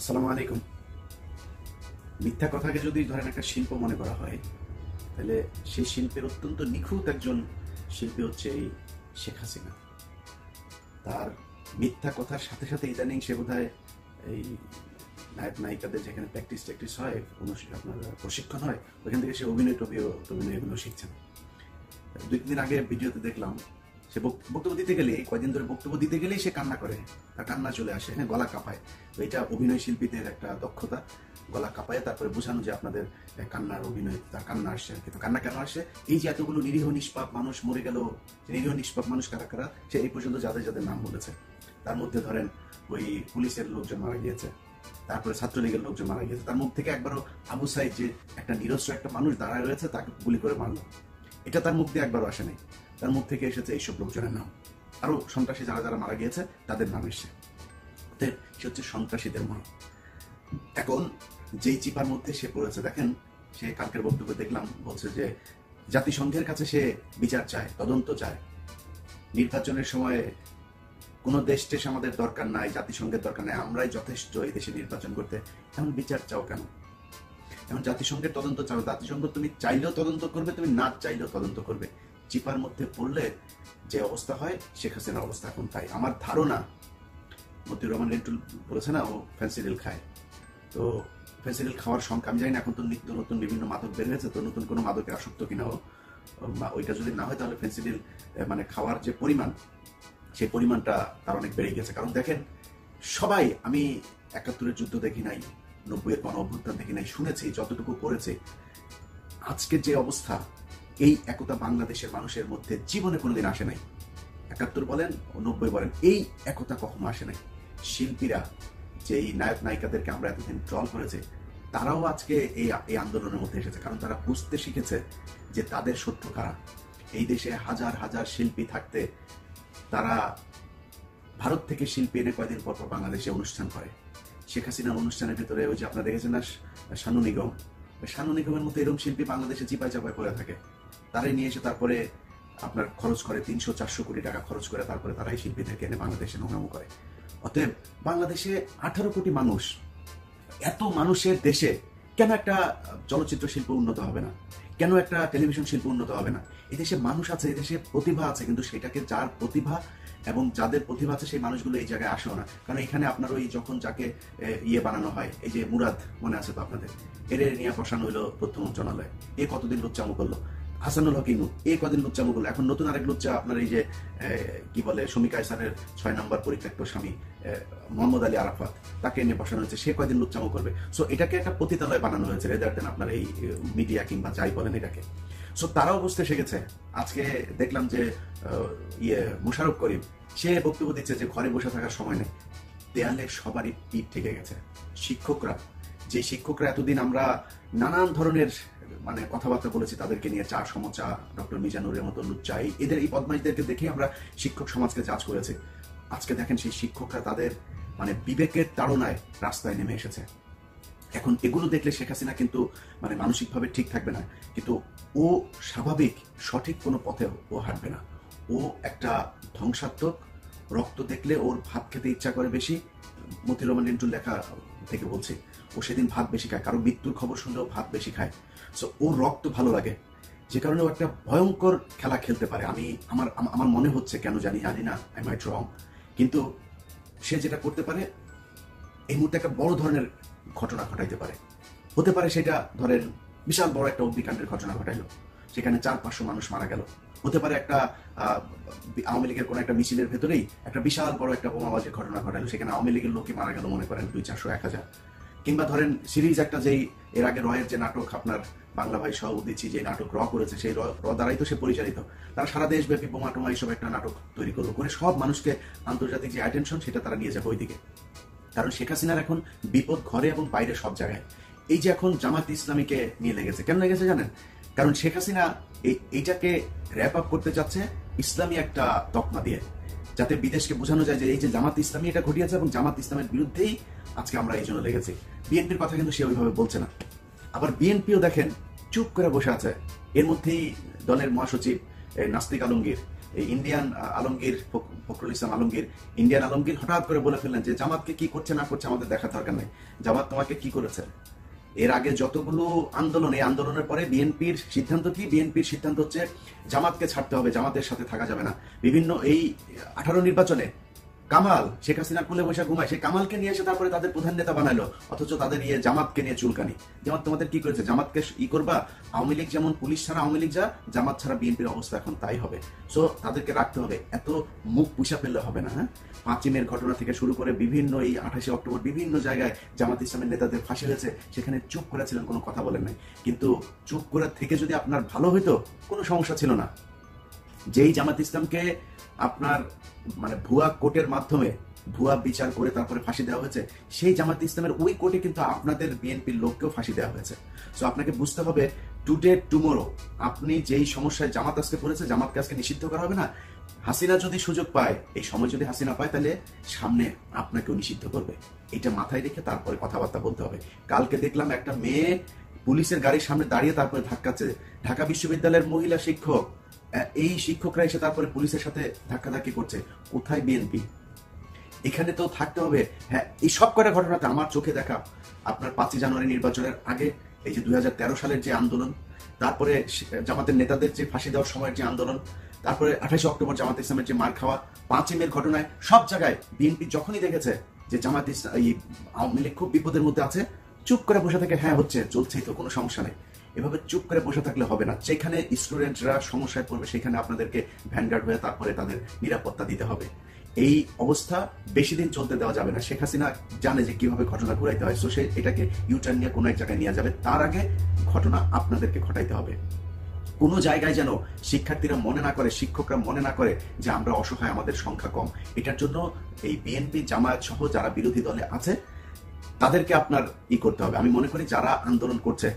আসসালামু আলাইকুম। মিথ্যা কথাকে যদি ধরেন একটা শিল্প মনে করা হয়, তাহলে সেই শিল্পের অত্যন্ত নিখুঁত একজন শিল্পী হচ্ছে এই শেখ হাসিনা। তার মিথ্যা কথার সাথে সাথে ইদানিং সে বোধহয় এই নায়ক নায়িকাদের যেখানে প্র্যাকটিস হয়, আপনার প্রশিক্ষণ হয়, ওইখান থেকে সে অভিনয় এগুলো শিখছেন। 2-3 দিন আগে ভিডিওতে দেখলাম সে বক্তব্য দিতে গেলে, কয়দিন ধরে বক্তব্য দিতে গেলেই সে কান্না করে, তার কান্না চলে আসে, হ্যাঁ, গলা কাঁপায়। তো এটা অভিনয় শিল্পীদের একটা দক্ষতা, গলা কাঁপায় তারপরে বোঝানো যে আপনাদের কান্নার অভিনয়, তার কান্না আসছে। কিন্তু কান্না কেন আসে? এই যে এতগুলো নিরীহ নিষ্পাপ মানুষ মরে গেল, নিরীহ নিষ্পাপ মানুষ কারা কারা, সে এই পর্যন্ত যাদের যাদের নাম বলেছে, তার মধ্যে ধরেন ওই পুলিশের লোকজন মারা গিয়েছে, তারপরে ছাত্রলীগের লোকজন মারা গিয়েছে, তার মুখ থেকে একবারও আবু সাইদ যে একটা নিরস্ত্র একটা মানুষ দাঁড়ায় রয়েছে তাকে গুলি করে মারলো, এটা তার মুখ দিয়ে একবারও আসে নাই। তার মুখ থেকে এসেছে এইসব লোকজনের নাম, আরো সন্ত্রাসী যারা যারা মারা গিয়েছে তাদের নাম এসছে। সে হচ্ছে সন্ত্রাসীদের মা। এখন যেই চিপার মধ্যে সে পড়েছে, দেখেন সে কালকের বক্তব্য দেখলাম, বলছে যে জাতিসংঘের কাছে সে বিচার চায়, তদন্ত চায়। নির্বাচনের সময় কোন দেশ টেশ আমাদের দরকার নাই, জাতিসংঘের দরকার নাই, আমরাই যথেষ্ট এই দেশে নির্বাচন করতে। এমন বিচার চাও কেন? এখন জাতিসংঘের তদন্ত চাও, জাতিসংঘ তুমি চাইলেও তদন্ত করবে, তুমি না চাইলেও তদন্ত করবে। চিপার মধ্যে পড়লে যে অবস্থা হয়, শেখ হাসিনার অবস্থা এখন তাই। আমার ধারণা, মতিউর রহমান রেন্টুল বলেছে না ও ফেন্সিডিল খায়, তো ফেন্সিডিল খাওয়ার সংখ্যা আমি জানি না, এখন তো নিত্য নতুন বিভিন্ন মাদক বের হয়েছে, তো নতুন কোনো মাদকে আসক্ত কিনা ওইটা যদি না হয়, তাহলে ফেন্সিডিল মানে খাওয়ার যে পরিমাণ, সেই পরিমাণটা তার অনেক বেড়ে গেছে। কারণ দেখেন, সবাই, আমি 71-এর যুদ্ধ দেখি নাই, 90-এর গণ অভ্যুত্থান দেখি নাই, শুনেছি যতটুকু পড়েছে, আজকে যে অবস্থা, এই একতা বাংলাদেশের মানুষের মধ্যে জীবনে কোনোদিন আসে নাই। 71 বলেন, 90 বলেন, এই একতা কখনো আসে নাই। শিল্পীরা, যে এই নায়ক নায়িকাদেরকে আমরা এতদিন ট্রল করেছে, তারাও আজকে এই আন্দোলনের মধ্যে এসেছে, কারণ তারা বুঝতে শিখেছে যে তাদের শত্রু কারা। এই দেশে হাজার হাজার শিল্পী থাকতে তারা ভারত থেকে শিল্পী এনে কয়দিন পর পর বাংলাদেশে অনুষ্ঠান করে। শেখ হাসিনার অনুষ্ঠানের ভিতরে ওই যে আপনারা দেখেছেন না, শানু নিগম, শানু নিগমের মতো এরকম শিল্পী বাংলাদেশে চিপায় চাপায় পড়ে থাকে, তারাই নিয়ে এসে তারপরে আপনার খরচ করে 300-400 কোটি টাকা খরচ করে, তারপরে তারা এই শিল্পীদেরকে এনে বাংলাদেশে নোংরামো করে। অতএব বাংলাদেশে 18 কোটি মানুষ, এত মানুষের দেশে কেন একটা চলচ্চিত্র শিল্প উন্নত হবে না? কেন একটা টেলিভিশন শিল্প উন্নত হবে না? এই দেশে মানুষ আছে, এই দেশে প্রতিভা আছে, কিন্তু সেটাকে, যার প্রতিভা এবং যাদের প্রতিভা আছে সেই মানুষগুলো এই জায়গায় আসেও না। কারণ এখানে আপনার ওই যখন যাকে বানানো হয়, এই যে মুরাদ, মনে আছে তো আপনাদের, এর নিয়ে বসানো হলো তথ্য মন্ত্রণালয়, এ কতদিন লুচ্চামো করলো। হাসানুল হক ইনু, এই কদিন লুচ্চামো করলো। এখন নতুন আরেক লুচ্চা, আপনার এই যে কি বলে, শমী কায়সারের 6 নম্বর পরিত্যক্ত স্বামী মোহাম্মদ আলী আরাফাত, তাকে এনে বসানো হয়েছে, সে কয়দিন লুচ্চামো করবে। সো এটাকে একটা পতিতালয় বানানো হয়েছে, রেদার দেন আপনার এই মিডিয়া কিংবা যাই বলেন এটাকে। সো তারাও বুঝতে শিখেছে। আজকে দেখলাম যে মোশাররফ করিম, সে বক্তব্য দিচ্ছে যে ঘরে বসে থাকার সময় নেই। দেয়ালে সবারই পিঠ থেকে গেছে। শিক্ষকরা, যে শিক্ষকরা এতদিন আমরা নানান ধরনের মানে কথাবার্তা বলেছি তাদেরকে নিয়ে, চা সমচা, ডক্টর মিজানুরের মতো লুচ্চা, এদের এই বদমাইশদেরকে দেখে আমরা শিক্ষক সমাজকে জাজ করেছি। আজকে দেখেন সেই শিক্ষকরা তাদের মানে বিবেকের তাড়নায় রাস্তায় নেমে এসেছে। এখন এগুলো দেখলে শেখ হাসিনা কিন্তু মানে মানসিকভাবে ঠিক থাকবে না, কিন্তু ও স্বাভাবিক সঠিক কোনো পথে ও হাঁটবে না। ও একটা ধ্বংসাত্মক, রক্ত দেখলে ওর ভাত খেতে ইচ্ছা করে বেশি। মতিউর রহমান রিন্টুর লেখা থেকে বলছি, ও সেদিন ভাত বেশি খায়, কারো মৃত্যুর খবর শুনলেও ভাত বেশি খায়। সো ওর রক্ত ভালো লাগে, যে কারণে ও একটা ভয়ঙ্কর খেলা খেলতে পারে। আমার মনে হচ্ছে, কেন জানি না, আই মাইট রং, কিন্তু সে যেটা করতে পারে, এই মুহূর্তে একটা বড় ধরনের ঘটনা ঘটাইতে পারে। হতে পারে সেটা ধরেন বিশাল বড় একটা অগ্নিকাণ্ডের ঘটনা ঘটাইলো, সেখানে 400-500 মানুষ মারা গেল। হতে পারে একটা আওয়ামী লীগের কোন একটা মিছিলের ভেতরেই একটা বিশাল বড় একটা বোমাবাজির ঘটনা ঘটাইলো, সেখানে আওয়ামী লীগের লোকই মারা গেল, মনে করেন 200-400-1000। কিংবা ধরেন সিরিজ একটা, যেই এর আগে রয়ের যে নাটক, আপনার বাংলা ভাই সহ উদিচ্ছি যে নাটক র করেছে, সেই র দ্বারাই তো সে পরিচালিত। তারা সারা দেশব্যাপী বোমা টোমা এইসব একটা নাটক তৈরি করলো, করে সব মানুষকে আন্তর্জাতিক যে অ্যাটেনশন সেটা তারা নিয়ে যাবে ওইদিকে। কারণ শেখ হাসিনার এখন বিপদ ঘরে এবং বাইরে সব জায়গায়। এই যে এখন জামাত ইসলামীকে নিয়ে লেগেছে, কেন লেগেছে জানেন? কারণ শেখ হাসিনা এইটাকে র্যাপ আপ করতে চাচ্ছে ইসলামী একটা তকমা দিয়ে, যাতে বিদেশকে বোঝানো যায় যে এই যে জামাত ইসলামী এটা ঘটিয়েছে এবং জামাত ইসলামের বিরুদ্ধেই আজকে আমরা এই জন্য লেগেছি। বিএনপির কথা কিন্তু সে ওইভাবে বলছে না। আবার বিএনপিও দেখেন চুপ করে বসে আছে। এর মধ্যেই দলের মহাসচিব নাস্তিক আলমগীর, এই ইন্ডিয়ান আলমগীর, ফখরুল ইসলাম আলমগীর, ইন্ডিয়ান আলমগীর হঠাৎ করে বলে ফেললেন যে জামাতকে কি করছে না করছে আমাদের দেখার দরকার নেই, জামাত তোমাকে কি করেছে। এর আগে যতগুলো আন্দোলন, এই আন্দোলনের পরে বিএনপির সিদ্ধান্ত কি? বিএনপির সিদ্ধান্ত হচ্ছে জামাতকে ছাড়তে হবে, জামাতের সাথে থাকা যাবে না। বিভিন্ন এই 18 নির্বাচনে কামাল, শেখ হাসিনা কুলে বৈশা ঘুমায়, সেই কামালকে নিয়ে এসে তারপরে তাদের প্রধান নেতা বানাইলো, অথচ তাদের জামাতকে নিয়ে চুলকানি। জামাত তোমাদের কি করেছে? জামাতকে করবা। আওয়ামী লীগ যেমন পুলিশ ছাড়া আওয়ামী লীগ যা, জামাত ছাড়া বিএনপির অবস্থা এখন তাই হবে। সো তাদেরকে রাখতে হবে, এত মুখ পুষা ফেললে হবে না। হ্যাঁ, 5ই মের ঘটনা থেকে শুরু করে বিভিন্ন এই 28শে অক্টোবর বিভিন্ন জায়গায় জামাত ইসলামের নেতাদের ফাঁসি হয়েছে, সেখানে চুপ করেছিলেন, কোনো কথা বলেন নাই। কিন্তু চুপ করে থেকে যদি আপনার ভালো হইতো, কোনো সমস্যা ছিল না। যেই জামাত ইসলামকে আপনার মানে ভুয়া কোর্টের মাধ্যমে ভুয়া বিচার করে তারপরে ফাঁসি দেওয়া হয়েছে, সেই জামাত ইসলামের ওই কোর্টে কিন্তু আপনাদের বিএনপির লোককেও ফাঁসি দেওয়া হয়েছে। সো আপনাকে বুঝতে হবে, টুডে টুমোরো আপনি যেই সমস্যায় জামাত আজকে পড়েছে, জামাতকে আজকে নিষিদ্ধ করা হবে না। হাসিনা যদি সুযোগ পায়, এই সময় যদি হাসিনা পায়, তাহলে সামনে আপনাকেও নিষিদ্ধ করবে। এটা মাথায় রেখে তারপরে কথাবার্তা বলতে হবে। কালকে দেখলাম একটা মেয়ে পুলিশের গাড়ির সামনে দাঁড়িয়ে তারপরে ধাক্কাচ্ছে, ঢাকা বিশ্ববিদ্যালয়ের মহিলা শিক্ষক, এই শিক্ষকরা এসে তারপরে পুলিশের সাথে ধাক্কাধাক্কি করছে। কোথায় বিএনপি? এখানে তো থাকতে হবে। হ্যাঁ, এই সব কটা ঘটনাতে আমার চোখে দেখা আপনার 5ই জানুয়ারি নির্বাচনের আগে এই যে 2013 সালের যে আন্দোলন, তারপরে জামাতের নেতাদের যে ফাঁসি দেওয়ার সময়ের যে আন্দোলন, তারপরে 28শে অক্টোবর জামাত ইসলামের যে মার খাওয়া, 5ই মের ঘটনায় সব জায়গায় বিএনপি যখনই দেখেছে যে জামাত এই আওয়ামী লীগ খুব বিপদের মধ্যে আছে, চুপ করে বসে থেকে হ্যাঁ হচ্ছে, চলছেই তো, কোনো সমস্যা নেই। এভাবে চুপ করে বসে থাকলে হবে না। যেখানে স্টুডেন্টরা সমস্যায় পড়বে, সেখানে আপনাদেরকে ভ্যানগার্ড হয়ে তারপরে তাদের নিরাপত্তা দিতে হবে। এই অবস্থা বেশি দিন চলতে দেওয়া যাবে না। শেখ হাসিনা জানে যে কিভাবে ঘটনা ঘুরাইতে হয়, সো সে এটাকে ইউটার্ন নিয়ে কোনো এক জায়গায় নিয়ে যাবে। তার আগে ঘটনা আপনাদেরকে ঘটাইতে হবে। কোনো জায়গায় যেন শিক্ষার্থীরা মনে না করে, শিক্ষকরা মনে না করে যে আমরা অসহায়, আমাদের সংখ্যা কম। এটার জন্য এই বিএনপি, জামায়াত সহ যারা বিরোধী দলে আছে তাদেরকে আপনার করতে হবে। আমি মনে করি যারা আন্দোলন করছে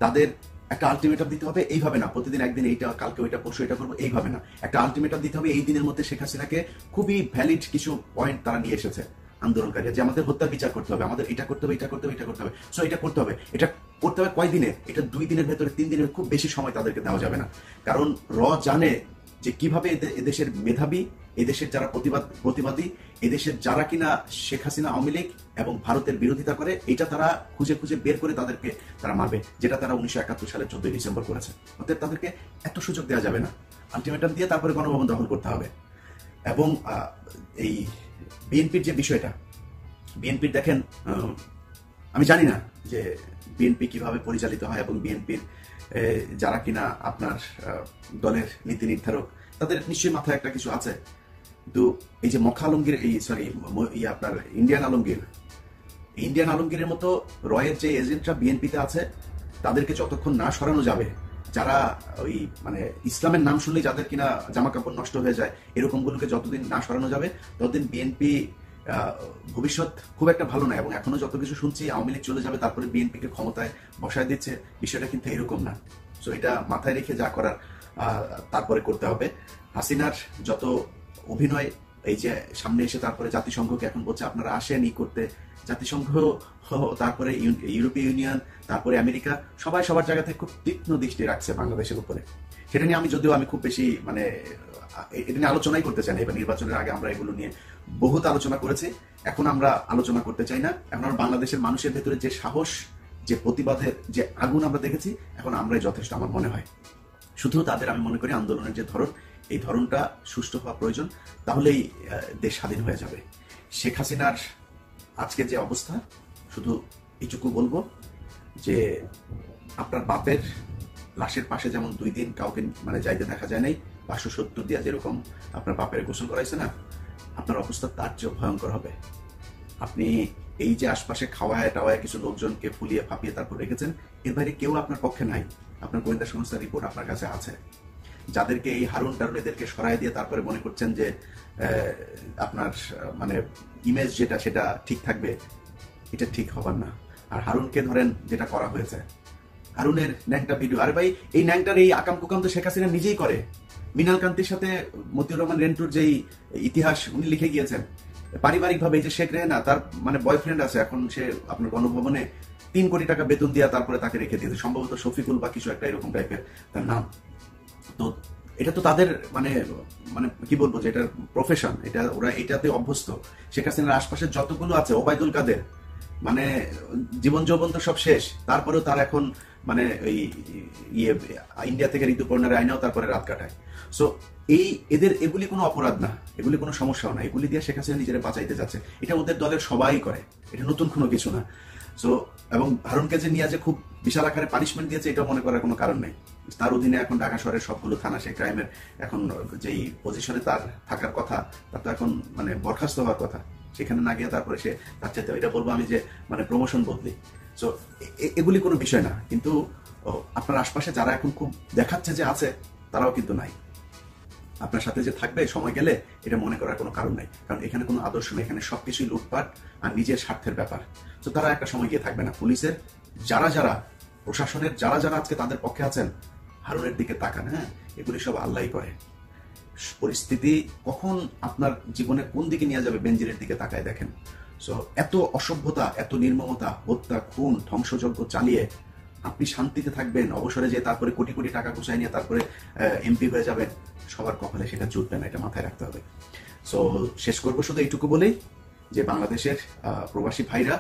তাদের একটা আলটিমেটাম দিতে হবে। এইভাবে না প্রতিদিন একদিন এইটা, কালকে ওইটা, পরশু এটা করবো, এইভাবে না। একটা আলটিমেটাম দিতে হবে। এই দিনের মধ্যে শেখ হাসিনাকে খুবই ভ্যালিড কিছু পয়েন্ট তারা নিয়ে এসেছে আন্দোলনকারী, যে আমাদের হত্যার বিচার করতে হবে, আমাদের এটা করতে হবে, এটা করতে হবে, এটা করতে হবে। সো এটা করতে হবে। এটা করতে হবে কয় দিনে? এটা 2 দিনের ভেতরে, 3 দিনের, খুব বেশি সময় তাদেরকে দেওয়া যাবে না। কারণ জানে যে কিভাবে এদেশের মেধাবী, এদেশের যারা প্রতিবাদী, এদেশের যারা কিনা শেখ হাসিনা, আওয়ামী লীগ এবং ভারতের বিরোধিতা করে, এটা তারা খুঁজে খুঁজে বের করে তাদেরকে তারা মারবে, যেটা তারা 1971 সালের 14ই ডিসেম্বর করেছে। অতএব তাদেরকে এত সুযোগ দেওয়া যাবে না। আলটিমেটাম দিয়ে তারপরে গণভবন দখল করতে হবে। এবং এই বিএনপির যে বিষয়টা, বিএনপির দেখেন, আমি জানি না যে বিএনপি কিভাবে পরিচালিত হয় এবং বিএনপির যারা কিনা আপনার দলের নীতি নির্ধারক, তাদের নিশ্চয়ই মাথায় একটা কিছু আছে। কিন্তু এই যে মখা আলমগীর, আপনার ইন্ডিয়ান আলমগীরের মতো রয়ের যে এজেন্টরা বিএনপিতে আছে, তাদেরকে যতক্ষণ না সরানো যাবে, যারা ওই মানে ইসলামের নাম শুনলে যাদের কিনা জামা কাপড় নষ্ট হয়ে যায়, এরকম গুলোকে যতদিন না সরানো যাবে, ততদিন বিএনপি ভবিষ্যৎ খুব একটা ভালো না। এবং এখনো যত কিছু শুনছি, আওয়ামী লীগ চলে যাবে, তারপরে বিএনপিকে ক্ষমতায় বসায় দিচ্ছে, বিষয়টা কিন্তু এরকম না। সো এটা মাথায় রেখে যা করার তারপরে করতে হবে। হাসিনার যত অভিনয়, এই যে সামনে এসে তারপরে জাতিসংঘকে এখন বলছে আপনারা আসেন করতে, জাতিসংঘ, তারপরে ইউরোপীয় ইউনিয়ন, তারপরে আমেরিকা, সবাই সবার জায়গা থেকে খুব তীক্ষ্ণ দৃষ্টি রাখছে বাংলাদেশের উপরে। সেটা নিয়ে আমি খুব বেশি মানে এটা নিয়ে আলোচনাই করতে চাই না। এবার নির্বাচনের আগে আমরা এগুলো নিয়ে বহুত আলোচনা করেছি, এখন আমরা আলোচনা করতে চাই না। এখন আমরা বাংলাদেশের মানুষের ভেতরে যে সাহস, যে প্রতিবাদের যে আগুন আমরা দেখেছি, এখন আমরাই যথেষ্ট আমার মনে হয়। শুধু তাদের আমি মনে করি আন্দোলনের যে ধরন, এই ধরনটা সুষ্ঠু হওয়া প্রয়োজন, তাহলেই দেশ স্বাধীন হয়ে যাবে। শেখ হাসিনার আজকে যে অবস্থা, শুধু এইটুকু বলবো যে আপনার বাপের লাশের পাশে যেমন 2 দিন কাউকে মানে যাইতে দেখা যায় নাই, 570 দিয়া যেরকম আপনার বাপের গোসল করাইছে না, আপনার অবস্থা তার চেয়ে ভয়ঙ্কর হবে। আপনি এই যে আশপাশে খাওয়ায় টাওয়ায় কিছু লোকজনকে ফুলিয়ে ফাঁপিয়ে তারপর রেখেছেন, এর বাইরে কেউ আপনার পক্ষে নাই। আপনার গোয়েন্দা সংস্থার রিপোর্ট আপনার কাছে আছে। যাদেরকে এই হারুন টারুন এদেরকে সরাই দিয়ে তারপরে মনে করছেন যে আপনার মানে ইমেজ যেটা সেটা ঠিক থাকবে, এটা ঠিক হবার না। আর হারুনকে ধরেন যেটা করা হয়েছে, হারুনের ন্যাংটা ভিডিও, আরে ভাই এই ন্যাংটার এই আকাম কুকাম তো শেখ হাসিনা নিজেই করে। মিনাল কান্তির সাথে মতিউর রহমান রেন্টুর যেই ইতিহাস উনি লিখে গিয়েছেন, পারিবারিক ভাবে যে শেখ রেহেনা তার মানে বয়ফ্রেন্ড আছে, এখন সে আপনার গণভবনে 3 কোটি টাকা বেতন দিয়া তারপরে তাকে রেখে দিয়েছে, সম্ভবত শফিকুল বা কিছু একটা এরকম টাইপের তার নাম। তো এটা তো তাদের মানে মানে কি বলবো যে এটা প্রফেশন, এটা ওরা এটাতে অভ্যস্ত। শেখ হাসিনার আশপাশে যতগুলো আছে, ওবায়দুল কাদের, মানে জীবন যৌবন তো সব শেষ, তারপরেও তার এখন মানে ওই ইয়ে ইন্ডিয়া থেকে ঋতুপর্ণের আইনাও তারপরে রাত কাটায়। সো এই এদের এগুলি কোনো অপরাধ না, এগুলি কোনো সমস্যাও না, এগুলি দিয়ে শেখ হাসিনা নিজেরা বাঁচাইতে যাচ্ছে। এটা ওদের দলের সবাই করে, এটা নতুন কোনো কিছু না। সো এবং হারুনকে যে নিয়ে যে খুব বিশাল আকারে পানিশমেন্ট দিয়েছে, এটা মনে করার কোনো কারণ নেই। তার অধীনে এখন ঢাকা শহরের সবগুলো থানা, সেই ক্রাইমের এখন যেই পজিশনে তার থাকার কথা, তার তো এখন মানে বরখাস্ত হওয়ার কথা, সেখানে না গিয়ে তারপরে সে তার চাইতে, এটা বলবো আমি যে মানে প্রমোশন বদলি। সো এগুলি কোনো বিষয় না, কিন্তু আপনার আশপাশে যারা এখন খুব দেখাচ্ছে যে আছে, তারাও কিন্তু নাই। আপনার সাথে যে থাকবে সময় গেলে, এটা মনে করার কোনো কারণ নাই, কারণ এখানে কোনো আদর্শ নেই, এখানে সবকিছুই লুটপাট আর নিজের স্বার্থের ব্যাপার। তো তারা একটা সময় গিয়ে থাকবে না। পুলিশের যারা যারা, প্রশাসনের যারা যারা আজকে তাদের পক্ষে আছেন, হারুনের দিকে তাকান। হ্যাঁ, এগুলি সব আল্লাহই করে। পরিস্থিতি কখন আপনার জীবনের কোন দিকে নিয়ে যাবে, বেনজিরের দিকে তাকায় দেখেন। সো এত অসভ্যতা, এত নির্মমতা, হত্যা, খুন, ধ্বংসযজ্ঞ চালিয়ে আপনি শান্তিতে থাকবেন, অবসরে যে তারপরে কোটি কোটি টাকা গুছাই নিয়ে তারপরে এমপি হয়ে যাবেন, সবার কপালে সেটা জুটবে না, এটা মাথায় রাখতে হবে। সো শেষ করবো শুধু এইটুকু বলেই যে বাংলাদেশের প্রবাসী ভাইরা,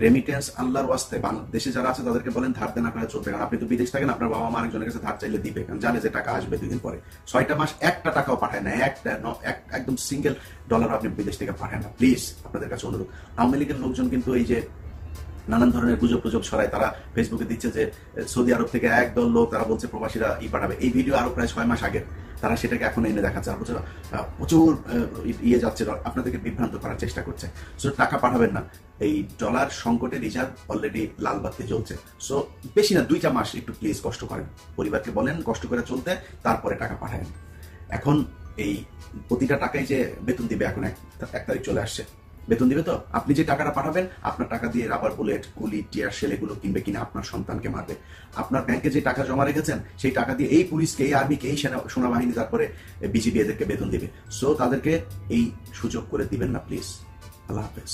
রেমিটেন্স আল্লাহর ওয়াস্তে দেশে যারা আছে তাদেরকে বলেন ধার দেনা করে চলবে। কারণ আপনি তো বিদেশ থাকেন, আপনার বাবা মা আরেকজনের কাছে ধার চাইলে দিবে, কারণ জানে যে টাকা আসবে 2 দিন পরে। 6টা মাস একটা টাকাও পাঠায় না, একদম সিঙ্গেল ডলার আপনি বিদেশ থেকে পাঠায় না। প্লিজ আপনাদের কাছে অনুরোধ। আওয়ামী লীগের লোকজন কিন্তু এই যে নানান ধরনের গুজব ছড়ায়, তারা ফেসবুকে দিচ্ছে যে সৌদি আরব থেকে একদল লোক, তারা বলছে প্রবাসীরা পাঠাবে। এই ভিডিও আরো প্রায় 6 মাস আগে, তারা সেটাকে এখন এনে দেখাচ্ছে, আর প্রচুর ইয়ে যাচ্ছে, আপনাদেরকে বিভ্রান্ত করার চেষ্টা করছে। সো টাকা পাঠাবেন না, এই ডলার সংকটে রিজার্ভ অলরেডি লাল বাতি জ্বলছে। সো বেশি না, 2টা মাস একটু প্লিজ কষ্ট করেন, পরিবারকে বলেন কষ্ট করে চলতে, তারপরে টাকা পাঠাবেন। এখন এই প্রতিটা টাকাই যে বেতন দিবে, এখন 1 তারিখ চলে আসছে, বেতন দিবে। তো আপনি যে টাকাটা পাঠাবেন, আপনার টাকা দিয়ে রাবার বুলেট, গুলি, টিয়ার শেল এগুলো কিনবে কিনা, আপনার সন্তানকে মারবে। আপনার ব্যাংকে যে টাকা জমা রেখেছেন, সেই টাকা দিয়ে এই পুলিশকে, এই আর্মিকে, এই সেনাবাহিনী, তারপরে বিজিবি এদেরকে বেতন দিবে। সো তাদেরকে এই সুযোগ করে দিবেন না প্লিজ। আল্লাহ হাফেজ।